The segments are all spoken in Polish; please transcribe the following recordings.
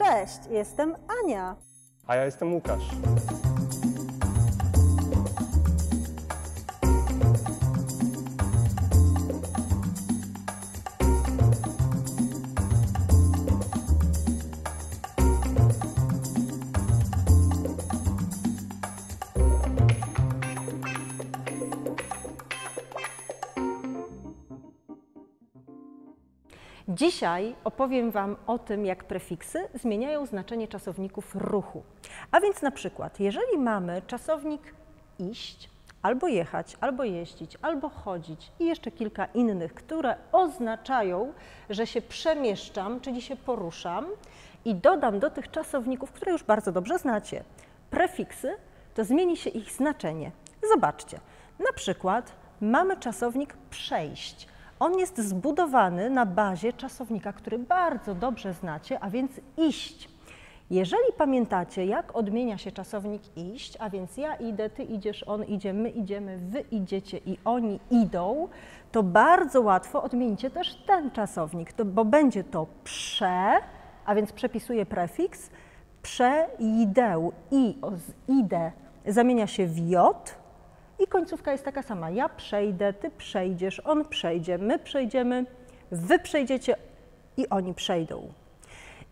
Cześć, jestem Ania. A ja jestem Łukasz. Dzisiaj opowiem Wam o tym, jak prefiksy zmieniają znaczenie czasowników ruchu. A więc na przykład, jeżeli mamy czasownik iść, albo jechać, albo jeździć, albo chodzić i jeszcze kilka innych, które oznaczają, że się przemieszczam, czyli się poruszam i dodam do tych czasowników, które już bardzo dobrze znacie, prefiksy, to zmieni się ich znaczenie. Zobaczcie, na przykład mamy czasownik przejść. On jest zbudowany na bazie czasownika, który bardzo dobrze znacie, a więc iść. Jeżeli pamiętacie, jak odmienia się czasownik iść, a więc ja idę, ty idziesz, on idzie, my idziemy, wy idziecie i oni idą, to bardzo łatwo odmienicie też ten czasownik, bo będzie to a więc przepisuję prefiks, przeidę, idę zamienia się w j, i końcówka jest taka sama. Ja przejdę, ty przejdziesz, on przejdzie, my przejdziemy, wy przejdziecie i oni przejdą.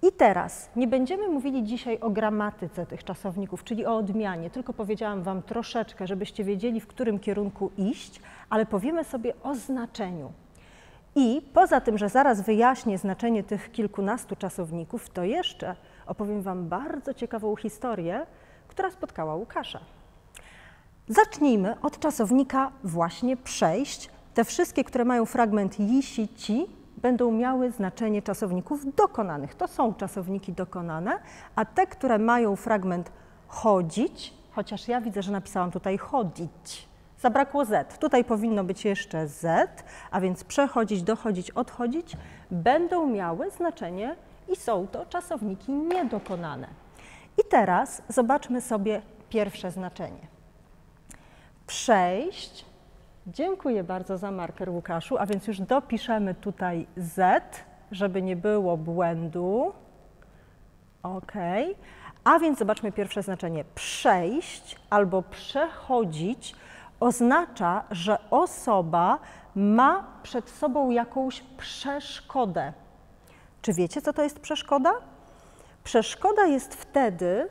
I teraz nie będziemy mówili dzisiaj o gramatyce tych czasowników, czyli o odmianie, tylko powiedziałam Wam troszeczkę, żebyście wiedzieli, w którym kierunku iść, ale powiemy sobie o znaczeniu. I poza tym, że zaraz wyjaśnię znaczenie tych kilkunastu czasowników, to jeszcze opowiem Wam bardzo ciekawą historię, która spotkała Łukasza. Zacznijmy od czasownika właśnie przejść. Te wszystkie, które mają fragment ji, ci, będą miały znaczenie czasowników dokonanych. To są czasowniki dokonane, a te, które mają fragment chodzić, chociaż ja widzę, że napisałam tutaj chodzić, zabrakło z. Tutaj powinno być jeszcze z, a więc przechodzić, dochodzić, odchodzić, będą miały znaczenie i są to czasowniki niedokonane. I teraz zobaczmy sobie pierwsze znaczenie. Przejść, dziękuję bardzo za marker, Łukaszu, a więc już dopiszemy tutaj z, żeby nie było błędu. OK. A więc zobaczmy pierwsze znaczenie. Przejść albo przechodzić oznacza, że osoba ma przed sobą jakąś przeszkodę. Czy wiecie, co to jest przeszkoda? Przeszkoda jest wtedy,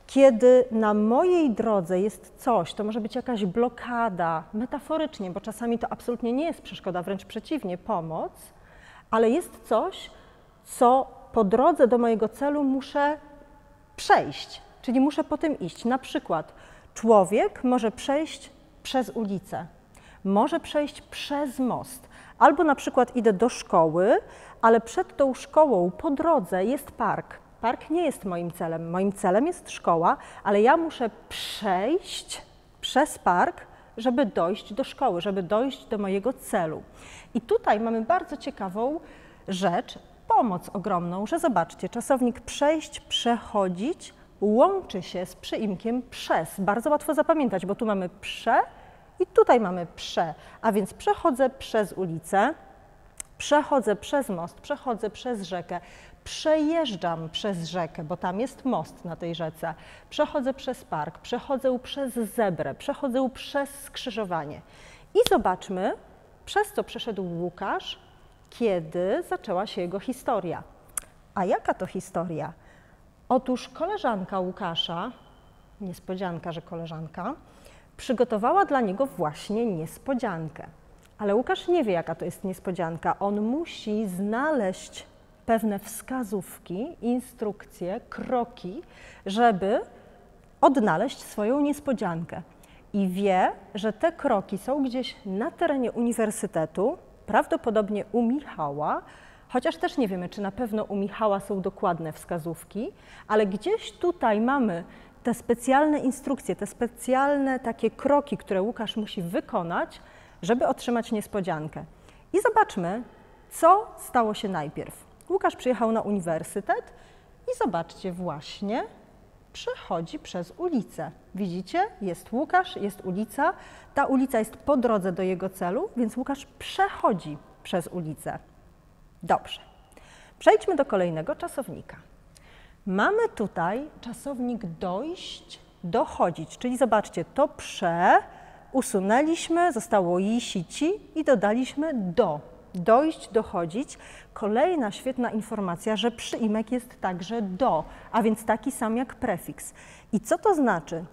kiedy na mojej drodze jest coś, to może być jakaś blokada, metaforycznie, bo czasami to absolutnie nie jest przeszkoda, wręcz przeciwnie, pomoc, ale jest coś, co po drodze do mojego celu muszę przejść, czyli muszę po tym iść. Na przykład człowiek może przejść przez ulicę, może przejść przez most, albo na przykład idę do szkoły, ale przed tą szkołą po drodze jest park. Park nie jest moim celem. Moim celem jest szkoła, ale ja muszę przejść przez park, żeby dojść do szkoły, żeby dojść do mojego celu. I tutaj mamy bardzo ciekawą rzecz, pomoc ogromną, że zobaczcie, czasownik przejść, przechodzić łączy się z przyimkiem przez. Bardzo łatwo zapamiętać, bo tu mamy prze i tutaj mamy prze, a więc przechodzę przez ulicę, przechodzę przez most, przechodzę przez rzekę, przejeżdżam przez rzekę, bo tam jest most na tej rzece, przechodzę przez park, przechodzę przez zebrę, przechodzę przez skrzyżowanie. I zobaczmy, przez co przeszedł Łukasz, kiedy zaczęła się jego historia. A jaka to historia? Otóż koleżanka Łukasza, niespodzianka, że koleżanka, przygotowała dla niego właśnie niespodziankę. Ale Łukasz nie wie, jaka to jest niespodzianka. On musi znaleźć pewne wskazówki, instrukcje, kroki, żeby odnaleźć swoją niespodziankę. I wie, że te kroki są gdzieś na terenie uniwersytetu, prawdopodobnie u Michała, chociaż też nie wiemy, czy na pewno u Michała są dokładne wskazówki, ale gdzieś tutaj mamy te specjalne instrukcje, te specjalne takie kroki, które Łukasz musi wykonać, żeby otrzymać niespodziankę. I zobaczmy, co stało się najpierw. Łukasz przyjechał na uniwersytet i zobaczcie, właśnie przechodzi przez ulicę. Widzicie? Jest Łukasz, jest ulica. Ta ulica jest po drodze do jego celu, więc Łukasz przechodzi przez ulicę. Dobrze. Przejdźmy do kolejnego czasownika. Mamy tutaj czasownik dojść, dochodzić, czyli zobaczcie, to prze usunęliśmy, zostało ci i dodaliśmy do. Dojść, dochodzić. Kolejna świetna informacja, że przyimek jest także do, a więc taki sam jak prefiks. I co to znaczy?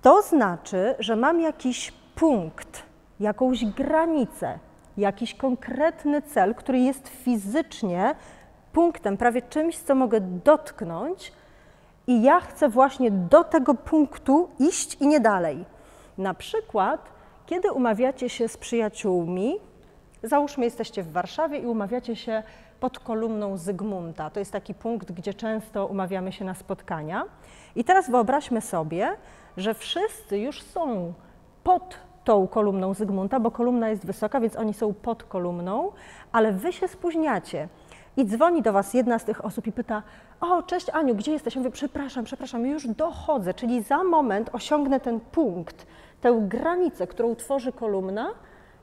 To znaczy, że mam jakiś punkt, jakąś granicę, jakiś konkretny cel, który jest fizycznie punktem, prawie czymś, co mogę dotknąć i ja chcę właśnie do tego punktu iść i nie dalej. Na przykład, kiedy umawiacie się z przyjaciółmi, załóżmy, jesteście w Warszawie i umawiacie się pod kolumną Zygmunta. To jest taki punkt, gdzie często umawiamy się na spotkania. I teraz wyobraźmy sobie, że wszyscy już są pod tą kolumną Zygmunta, bo kolumna jest wysoka, więc oni są pod kolumną, ale wy się spóźniacie. I dzwoni do was jedna z tych osób i pyta: o, cześć Aniu, gdzie jesteś? Ja mówię: przepraszam, już dochodzę, czyli za moment osiągnę ten punkt, tę granicę, którą tworzy kolumna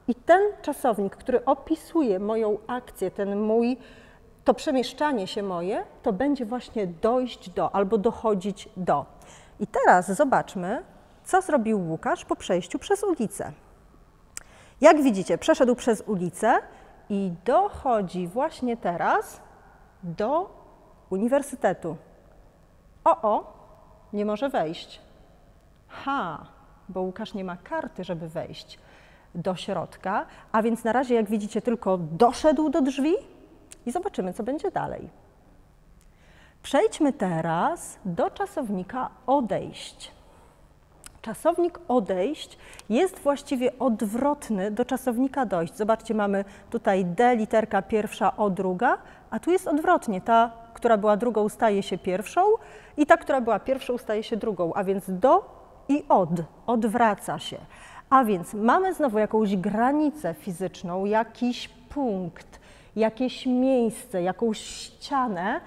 i ten czasownik, który opisuje moją akcję, to przemieszczanie się moje, to będzie właśnie dojść do albo dochodzić do. I teraz zobaczmy, co zrobił Łukasz po przejściu przez ulicę. Jak widzicie, przeszedł przez ulicę i dochodzi właśnie teraz do uniwersytetu. Nie może wejść. Bo Łukasz nie ma karty, żeby wejść do środka, a więc na razie, jak widzicie, tylko doszedł do drzwi i zobaczymy, co będzie dalej. Przejdźmy teraz do czasownika odejść. Czasownik odejść jest właściwie odwrotny do czasownika dojść. Zobaczcie, mamy tutaj D, literka pierwsza, O druga, a tu jest odwrotnie. Ta, która była drugą, staje się pierwszą i ta, która była pierwszą, staje się drugą, a więc do i odwraca się. A więc mamy znowu jakąś granicę fizyczną, jakiś punkt, jakieś miejsce, jakąś ścianę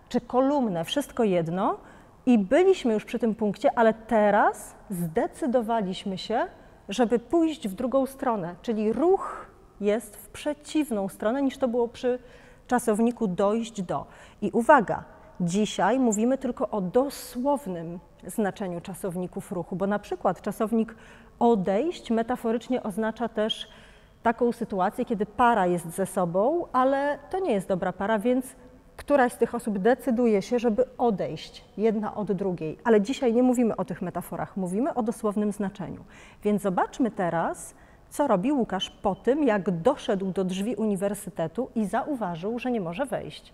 czy kolumnę, wszystko jedno. I byliśmy już przy tym punkcie, ale teraz zdecydowaliśmy się, żeby pójść w drugą stronę, czyli ruch jest w przeciwną stronę niż to było przy czasowniku dojść do. I uwaga, dzisiaj mówimy tylko o dosłownym znaczeniu czasowników ruchu, bo na przykład czasownik odejść metaforycznie oznacza też taką sytuację, kiedy para jest ze sobą, ale to nie jest dobra para, więc któraś z tych osób decyduje się, żeby odejść jedna od drugiej. Ale dzisiaj nie mówimy o tych metaforach, mówimy o dosłownym znaczeniu. Więc zobaczmy teraz, co robi Łukasz po tym, jak doszedł do drzwi uniwersytetu i zauważył, że nie może wejść.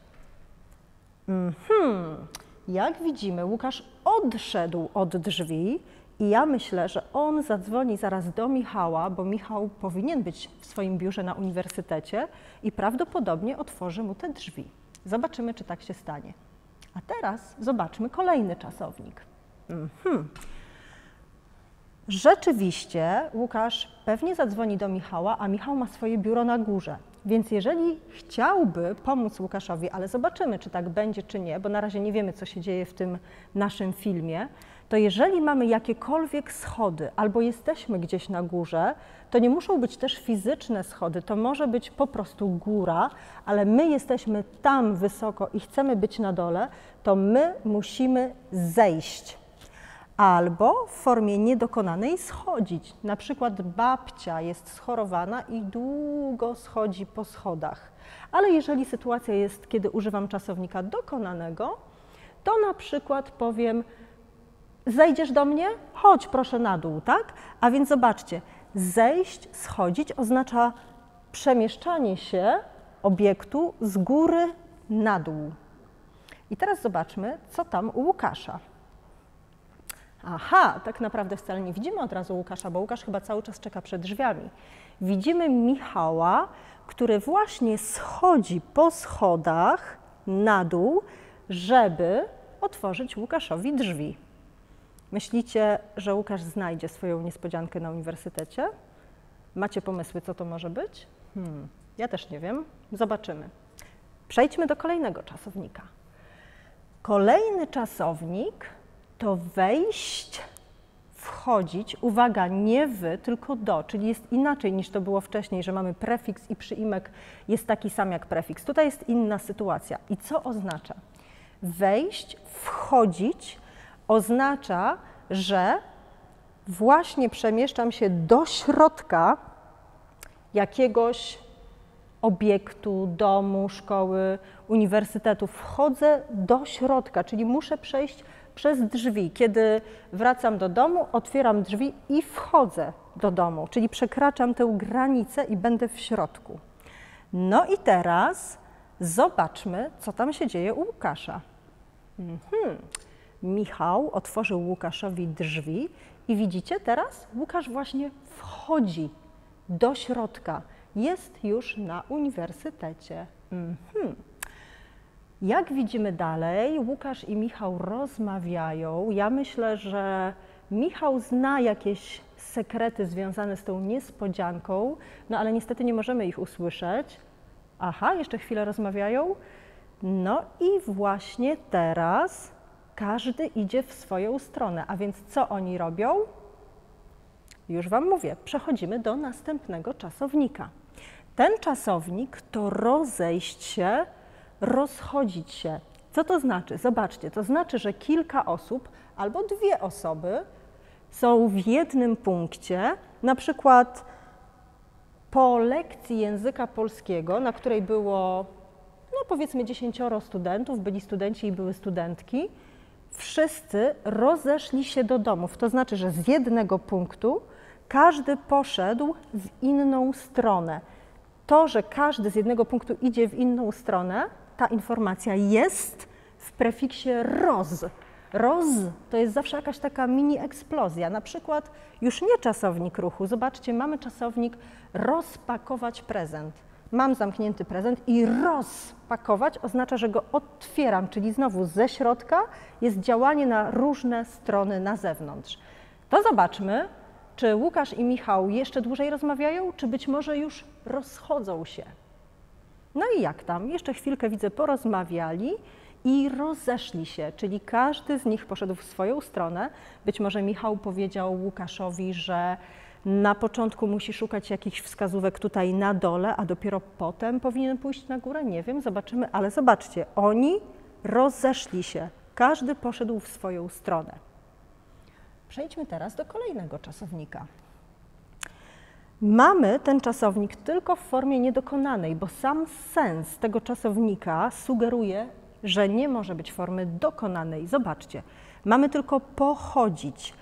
Jak widzimy, Łukasz odszedł od drzwi i ja myślę, że on zadzwoni zaraz do Michała, bo Michał powinien być w swoim biurze na uniwersytecie i prawdopodobnie otworzy mu te drzwi. Zobaczymy, czy tak się stanie. A teraz zobaczmy kolejny czasownik. Rzeczywiście Łukasz pewnie zadzwoni do Michała, a Michał ma swoje biuro na górze. Więc jeżeli chciałby pomóc Łukaszowi, ale zobaczymy, czy tak będzie, czy nie, bo na razie nie wiemy, co się dzieje w tym naszym filmie, to jeżeli mamy jakiekolwiek schody albo jesteśmy gdzieś na górze, to nie muszą być też fizyczne schody, to może być po prostu góra, ale my jesteśmy tam wysoko i chcemy być na dole, to my musimy zejść. Albo w formie niedokonanej schodzić. Na przykład babcia jest schorowana i długo schodzi po schodach. Ale jeżeli sytuacja jest, kiedy używam czasownika dokonanego, to na przykład powiem: zejdziesz do mnie? Chodź proszę na dół, tak? A więc zobaczcie, zejść, schodzić oznacza przemieszczanie się obiektu z góry na dół. I teraz zobaczmy, co tam u Łukasza. Tak naprawdę wcale nie widzimy od razu Łukasza, bo Łukasz chyba cały czas czeka przed drzwiami. Widzimy Michała, który właśnie schodzi po schodach na dół, żeby otworzyć Łukaszowi drzwi. Myślicie, że Łukasz znajdzie swoją niespodziankę na uniwersytecie? Macie pomysły, co to może być? Ja też nie wiem. Zobaczymy. Przejdźmy do kolejnego czasownika. Kolejny czasownik to wejść, wchodzić, uwaga, nie wy, tylko do, czyli jest inaczej niż to było wcześniej, że mamy prefiks i przyimek jest taki sam jak prefiks. Tutaj jest inna sytuacja. I co oznacza? Wejść, wchodzić oznacza, że właśnie przemieszczam się do środka jakiegoś obiektu, domu, szkoły, uniwersytetu. Wchodzę do środka, czyli muszę przejść przez drzwi. Kiedy wracam do domu, otwieram drzwi i wchodzę do domu, czyli przekraczam tę granicę i będę w środku. No i teraz zobaczmy, co tam się dzieje u Łukasza. Michał otworzył Łukaszowi drzwi i widzicie teraz? Łukasz właśnie wchodzi do środka. Jest już na uniwersytecie. Jak widzimy dalej, Łukasz i Michał rozmawiają. Ja myślę, że Michał zna jakieś sekrety związane z tą niespodzianką, no ale niestety nie możemy ich usłyszeć. Aha, jeszcze chwilę rozmawiają. No i właśnie teraz każdy idzie w swoją stronę, a więc co oni robią? Już Wam mówię, przechodzimy do następnego czasownika. Ten czasownik to rozejść się, rozchodzić się. Co to znaczy? Zobaczcie, to znaczy, że kilka osób albo dwie osoby są w jednym punkcie, na przykład po lekcji języka polskiego, na której było, no powiedzmy 10 studentów, byli studenci i były studentki, wszyscy rozeszli się do domów. To znaczy, że z jednego punktu każdy poszedł w inną stronę. To, że każdy z jednego punktu idzie w inną stronę, ta informacja jest w prefiksie roz. Roz to jest zawsze jakaś taka mini eksplozja. Na przykład już nie czasownik ruchu. Zobaczcie, mamy czasownik rozpakować prezent. Mam zamknięty prezent i rozpakować oznacza, że go otwieram, czyli znowu ze środka jest działanie na różne strony na zewnątrz. To zobaczmy, czy Łukasz i Michał jeszcze dłużej rozmawiają, czy być może już rozchodzą się. No i jak tam? Jeszcze chwilkę widzę, porozmawiali i rozeszli się, czyli każdy z nich poszedł w swoją stronę. Być może Michał powiedział Łukaszowi, że na początku musi szukać jakichś wskazówek tutaj na dole, a dopiero potem powinien pójść na górę. Nie wiem, zobaczymy, ale zobaczcie, oni rozeszli się, każdy poszedł w swoją stronę. Przejdźmy teraz do kolejnego czasownika. Mamy ten czasownik tylko w formie niedokonanej, bo sam sens tego czasownika sugeruje, że nie może być formy dokonanej. Zobaczcie, mamy tylko pochodzić.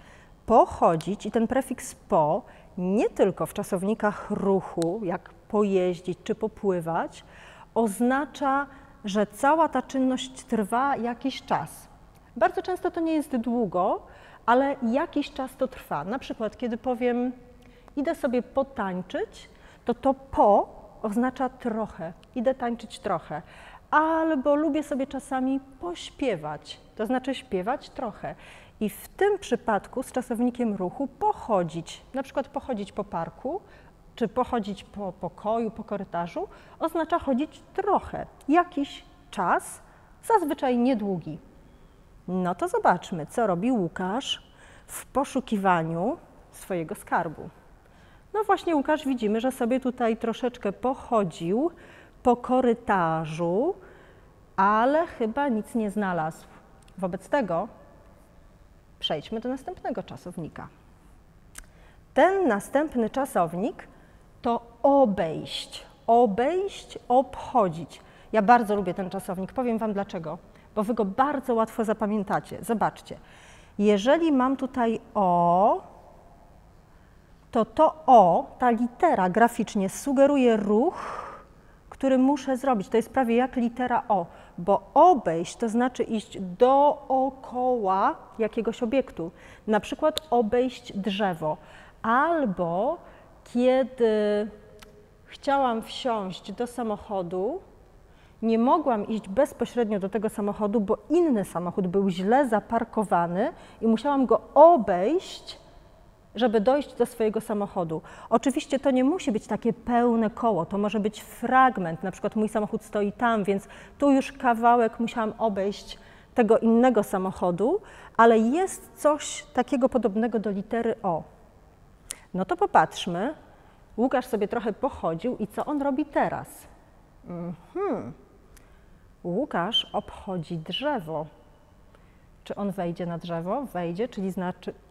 Pochodzić i ten prefiks po nie tylko w czasownikach ruchu, jak pojeździć czy popływać, oznacza, że cała ta czynność trwa jakiś czas. Bardzo często to nie jest długo, ale jakiś czas to trwa. Na przykład, kiedy powiem, idę sobie potańczyć, to po oznacza trochę, idę tańczyć trochę. Albo lubię sobie czasami pośpiewać, to znaczy śpiewać trochę. I w tym przypadku z czasownikiem ruchu pochodzić, na przykład pochodzić po parku, czy pochodzić po pokoju, po korytarzu, oznacza chodzić trochę, jakiś czas, zazwyczaj niedługi. No to zobaczmy, co robi Łukasz w poszukiwaniu swojego skarbu. No właśnie Łukasz widzimy, że sobie tutaj troszeczkę pochodził po korytarzu, ale chyba nic nie znalazł. Wobec tego przejdźmy do następnego czasownika. Ten następny czasownik to obejść. Obejść, obchodzić. Ja bardzo lubię ten czasownik, powiem Wam dlaczego. Bo Wy go bardzo łatwo zapamiętacie. Zobaczcie, jeżeli mam tutaj o, to o, ta litera graficznie sugeruje ruch, który muszę zrobić. To jest prawie jak litera o, bo obejść to znaczy iść dookoła jakiegoś obiektu. Na przykład obejść drzewo. Albo kiedy chciałam wsiąść do samochodu, nie mogłam iść bezpośrednio do tego samochodu, bo inny samochód był źle zaparkowany i musiałam go obejść, żeby dojść do swojego samochodu. Oczywiście to nie musi być takie pełne koło, to może być fragment, na przykład mój samochód stoi tam, więc tu już kawałek musiałam obejść tego innego samochodu, ale jest coś takiego podobnego do litery O. No to popatrzmy, Łukasz sobie trochę pochodził i co on robi teraz? Łukasz obchodzi drzewo. Czy on wejdzie na drzewo? Wejdzie,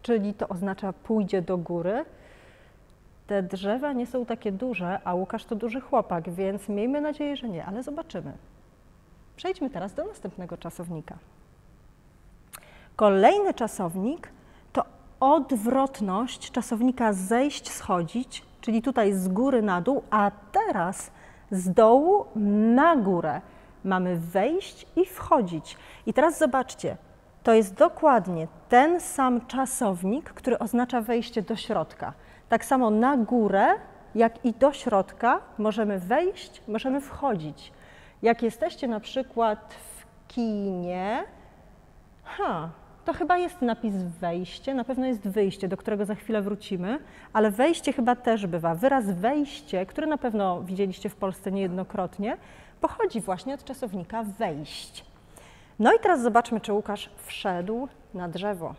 czyli to oznacza pójdzie do góry. Te drzewa nie są takie duże, a Łukasz to duży chłopak, więc miejmy nadzieję, że nie, ale zobaczymy. Przejdźmy teraz do następnego czasownika. Kolejny czasownik to odwrotność czasownika zejść, schodzić, czyli tutaj z góry na dół, a teraz z dołu na górę. Mamy wejść i wchodzić. I teraz zobaczcie, to jest dokładnie ten sam czasownik, który oznacza wejście do środka. Tak samo na górę, jak i do środka możemy wejść, możemy wchodzić. Jak jesteście na przykład w kinie, to chyba jest napis wejście, na pewno jest wyjście, do którego za chwilę wrócimy, ale wejście chyba też bywa. Wyraz wejście, który na pewno widzieliście w Polsce niejednokrotnie, pochodzi właśnie od czasownika wejść. No i teraz zobaczmy, czy Łukasz wszedł na drzewo.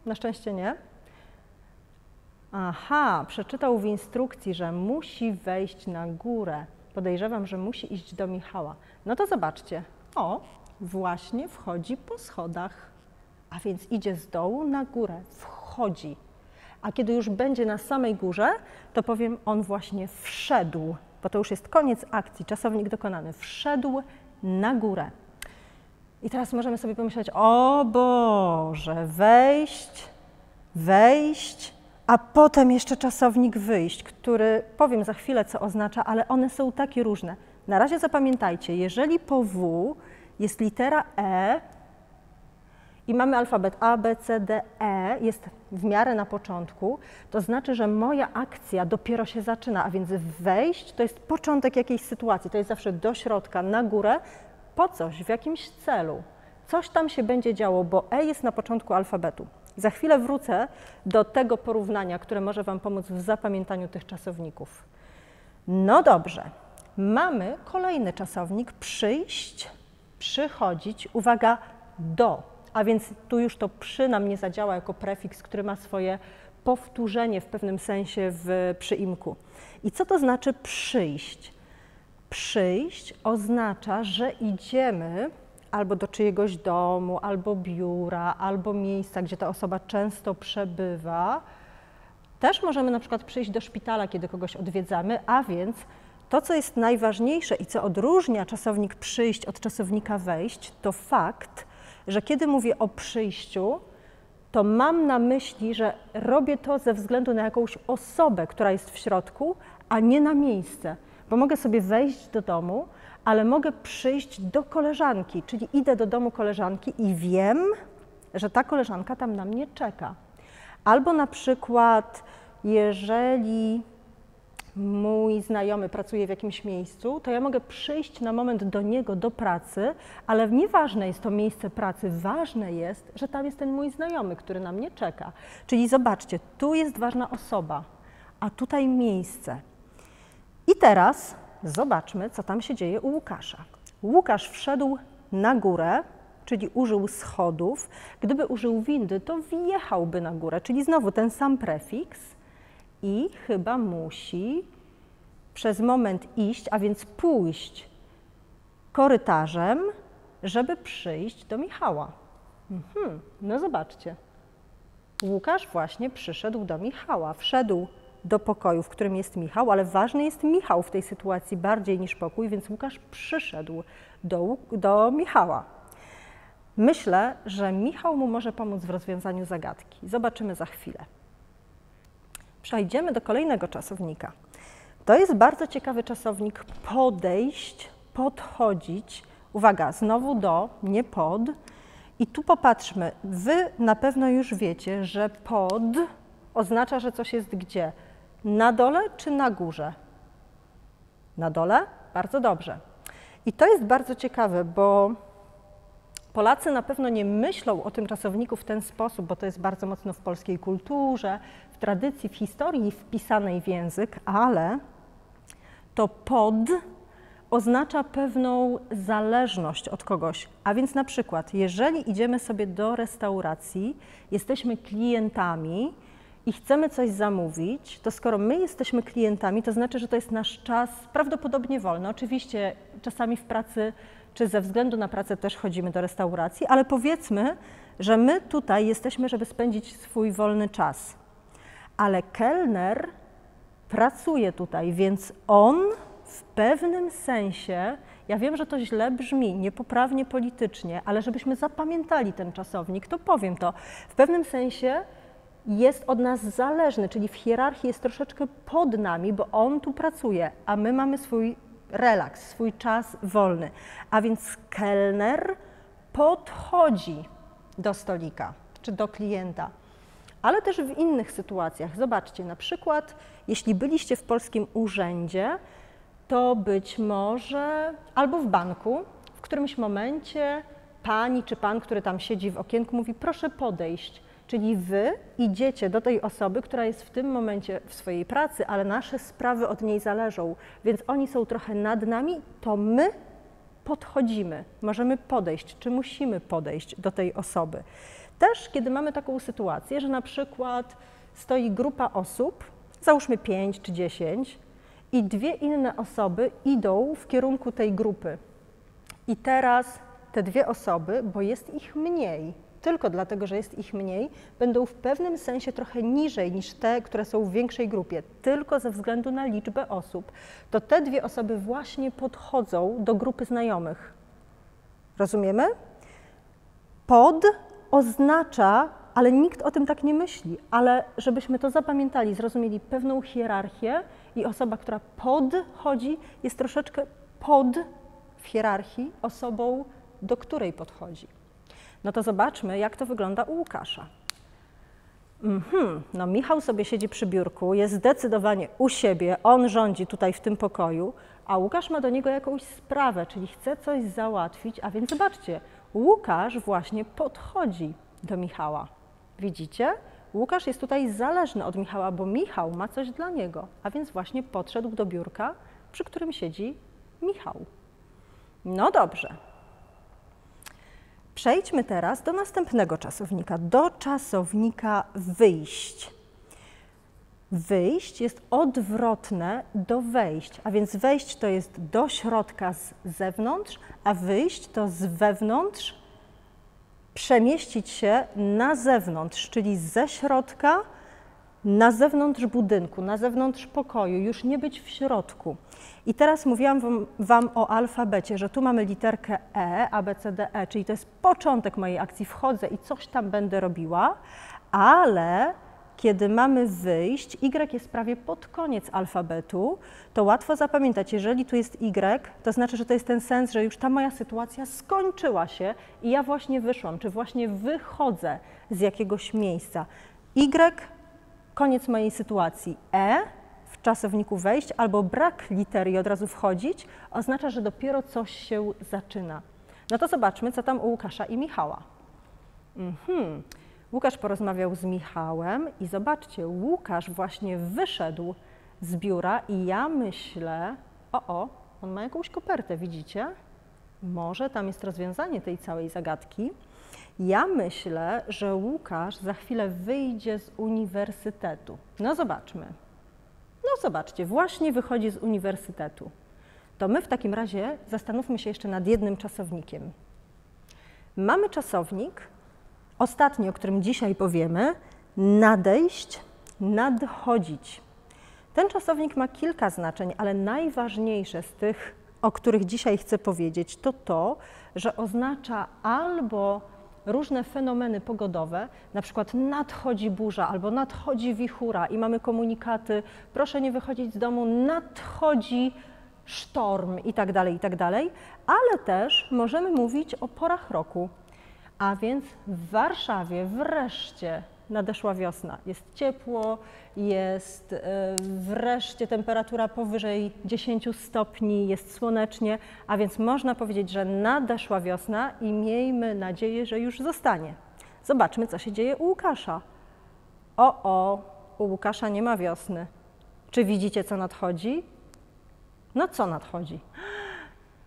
Na szczęście nie. Aha, przeczytał w instrukcji, że musi wejść na górę. Podejrzewam, że musi iść do Michała. No to zobaczcie. Właśnie wchodzi po schodach, a więc idzie z dołu na górę, wchodzi. A kiedy już będzie na samej górze, to powiem, on właśnie wszedł, bo to już jest koniec akcji, czasownik dokonany. Wszedł na górę. I teraz możemy sobie pomyśleć, o Boże, wejść, a potem jeszcze czasownik wyjść, który powiem za chwilę, co oznacza, ale one są takie różne. Na razie zapamiętajcie, jeżeli po W jest litera E i mamy alfabet A, B, C, D, E, jest w miarę na początku, to znaczy, że moja akcja dopiero się zaczyna, a więc wejść to jest początek jakiejś sytuacji, to jest zawsze do środka, na górę, po coś, w jakimś celu. Coś tam się będzie działo, bo E jest na początku alfabetu. Za chwilę wrócę do tego porównania, które może Wam pomóc w zapamiętaniu tych czasowników. No dobrze, mamy kolejny czasownik przyjść, przychodzić, uwaga, do. A więc tu już to przy nam nie zadziała jako prefiks, który ma swoje powtórzenie w pewnym sensie w przyimku. I co to znaczy przyjść? Przyjść oznacza, że idziemy albo do czyjegoś domu, albo biura, albo miejsca, gdzie ta osoba często przebywa. Też możemy na przykład przyjść do szpitala, kiedy kogoś odwiedzamy, a więc to, co jest najważniejsze i co odróżnia czasownik przyjść od czasownika wejść, to fakt, że kiedy mówię o przyjściu, to mam na myśli, że robię to ze względu na jakąś osobę, która jest w środku, a nie na miejsce. Bo mogę sobie wejść do domu, ale mogę przyjść do koleżanki, czyli idę do domu koleżanki i wiem, że ta koleżanka tam na mnie czeka. Albo na przykład, jeżeli mój znajomy pracuje w jakimś miejscu, to ja mogę przyjść na moment do niego, do pracy, ale nieważne jest to miejsce pracy, ważne jest, że tam jest ten mój znajomy, który na mnie czeka. Czyli zobaczcie, tu jest ważna osoba, a tutaj miejsce. I teraz zobaczmy, co tam się dzieje u Łukasza. Łukasz wszedł na górę, czyli użył schodów. Gdyby użył windy, to wjechałby na górę, czyli znowu ten sam prefiks i chyba musi przez moment iść, a więc pójść korytarzem, żeby przyjść do Michała. No zobaczcie, Łukasz właśnie przyszedł do Michała, wszedł do pokoju, w którym jest Michał, ale ważny jest Michał w tej sytuacji bardziej niż pokój, więc Łukasz przyszedł do Michała. Myślę, że Michał mu może pomóc w rozwiązaniu zagadki. Zobaczymy za chwilę. Przejdziemy do kolejnego czasownika. To jest bardzo ciekawy czasownik podejść, podchodzić. Uwaga, znowu do, nie pod. I tu popatrzmy, wy na pewno już wiecie, że pod oznacza, że coś jest gdzie? Na dole czy na górze? Na dole? Bardzo dobrze. I to jest bardzo ciekawe, bo Polacy na pewno nie myślą o tym czasowniku w ten sposób, bo to jest bardzo mocno w polskiej kulturze, w tradycji, w historii wpisanej w język, ale to pod oznacza pewną zależność od kogoś. A więc na przykład, jeżeli idziemy sobie do restauracji, jesteśmy klientami i chcemy coś zamówić, to skoro my jesteśmy klientami, to znaczy, że to jest nasz czas prawdopodobnie wolny. Oczywiście czasami w pracy, czy ze względu na pracę też chodzimy do restauracji, ale powiedzmy, że my tutaj jesteśmy, żeby spędzić swój wolny czas. Ale kelner pracuje tutaj, więc on w pewnym sensie, ja wiem, że to źle brzmi, niepoprawnie politycznie, ale żebyśmy zapamiętali ten czasownik, to powiem to. W pewnym sensie jest od nas zależny, czyli w hierarchii jest troszeczkę pod nami, bo on tu pracuje, a my mamy swój relaks, swój czas wolny. A więc kelner podchodzi do stolika czy do klienta, ale też w innych sytuacjach. Zobaczcie, na przykład, jeśli byliście w polskim urzędzie, to być może albo w banku, w którymś momencie pani czy pan, który tam siedzi w okienku, mówi: proszę podejść. Czyli wy idziecie do tej osoby, która jest w tym momencie w swojej pracy, ale nasze sprawy od niej zależą, więc oni są trochę nad nami, to my podchodzimy, możemy podejść, czy musimy podejść do tej osoby. Też kiedy mamy taką sytuację, że na przykład stoi grupa osób, załóżmy 5 czy 10, i dwie inne osoby idą w kierunku tej grupy. I teraz te dwie osoby, bo jest ich mniej, tylko dlatego, że jest ich mniej, będą w pewnym sensie trochę niżej niż te, które są w większej grupie, tylko ze względu na liczbę osób. To te dwie osoby właśnie podchodzą do grupy znajomych. Rozumiemy? Pod oznacza, ale nikt o tym tak nie myśli, ale żebyśmy to zapamiętali, zrozumieli pewną hierarchię i osoba, która podchodzi, jest troszeczkę pod w hierarchii osobą, do której podchodzi. No to zobaczmy, jak to wygląda u Łukasza. No Michał sobie siedzi przy biurku, jest zdecydowanie u siebie, on rządzi tutaj w tym pokoju, a Łukasz ma do niego jakąś sprawę, czyli chce coś załatwić, a więc zobaczcie, Łukasz właśnie podchodzi do Michała. Widzicie? Łukasz jest tutaj zależny od Michała, bo Michał ma coś dla niego, a więc właśnie podszedł do biurka, przy którym siedzi Michał. No dobrze. Przejdźmy teraz do następnego czasownika, do czasownika wyjść. Wyjść jest odwrotne do wejść, a więc wejść to jest do środka z zewnątrz, a wyjść to z wewnątrz przemieścić się na zewnątrz, czyli ze środka na zewnątrz budynku, na zewnątrz pokoju, już nie być w środku. I teraz mówiłam wam o alfabecie, że tu mamy literkę E, A, B, C, D, E, czyli to jest początek mojej akcji, wchodzę i coś tam będę robiła, ale kiedy mamy wyjść, Y jest prawie pod koniec alfabetu, to łatwo zapamiętać, jeżeli tu jest Y, to znaczy, że to jest ten sens, że już ta moja sytuacja skończyła się i ja właśnie wyszłam, czy właśnie wychodzę z jakiegoś miejsca. Y, koniec mojej sytuacji. E, w czasowniku wejść, albo brak litery i od razu wchodzić, oznacza, że dopiero coś się zaczyna. No to zobaczmy, co tam u Łukasza i Michała. Łukasz porozmawiał z Michałem i zobaczcie, Łukasz właśnie wyszedł z biura i ja myślę, on ma jakąś kopertę, widzicie? Może tam jest rozwiązanie tej całej zagadki. Ja myślę, że Łukasz za chwilę wyjdzie z uniwersytetu. No zobaczmy. No zobaczcie, właśnie wychodzi z uniwersytetu. To my w takim razie zastanówmy się jeszcze nad jednym czasownikiem. Mamy czasownik, ostatni, o którym dzisiaj powiemy, nadejść, nadchodzić. Ten czasownik ma kilka znaczeń, ale najważniejsze z tych, o których dzisiaj chcę powiedzieć, to to, że oznacza albo różne fenomeny pogodowe, na przykład nadchodzi burza albo nadchodzi wichura i mamy komunikaty, proszę nie wychodzić z domu, nadchodzi sztorm i tak dalej, ale też możemy mówić o porach roku. A więc w Warszawie wreszcie nadeszła wiosna. Jest ciepło, jest wreszcie temperatura powyżej 10 stopni, jest słonecznie, a więc można powiedzieć, że nadeszła wiosna i miejmy nadzieję, że już zostanie. Zobaczmy, co się dzieje u Łukasza. U Łukasza nie ma wiosny. Czy widzicie, co nadchodzi? No co nadchodzi?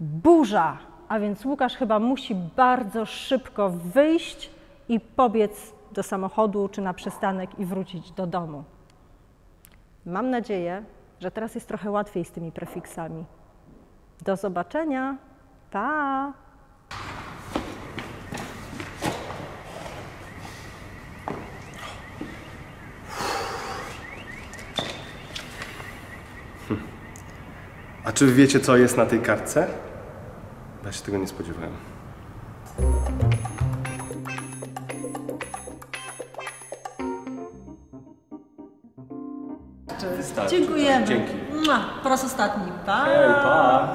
Burza! A więc Łukasz chyba musi bardzo szybko wyjść i pobiec do samochodu czy na przystanek i wrócić do domu. Mam nadzieję, że teraz jest trochę łatwiej z tymi prefiksami. Do zobaczenia. Pa! A czy wy wiecie, co jest na tej kartce? Ja się tego nie spodziewałem. Dziękujemy. Dzięki. Po raz ostatni. Pa! Hej, pa!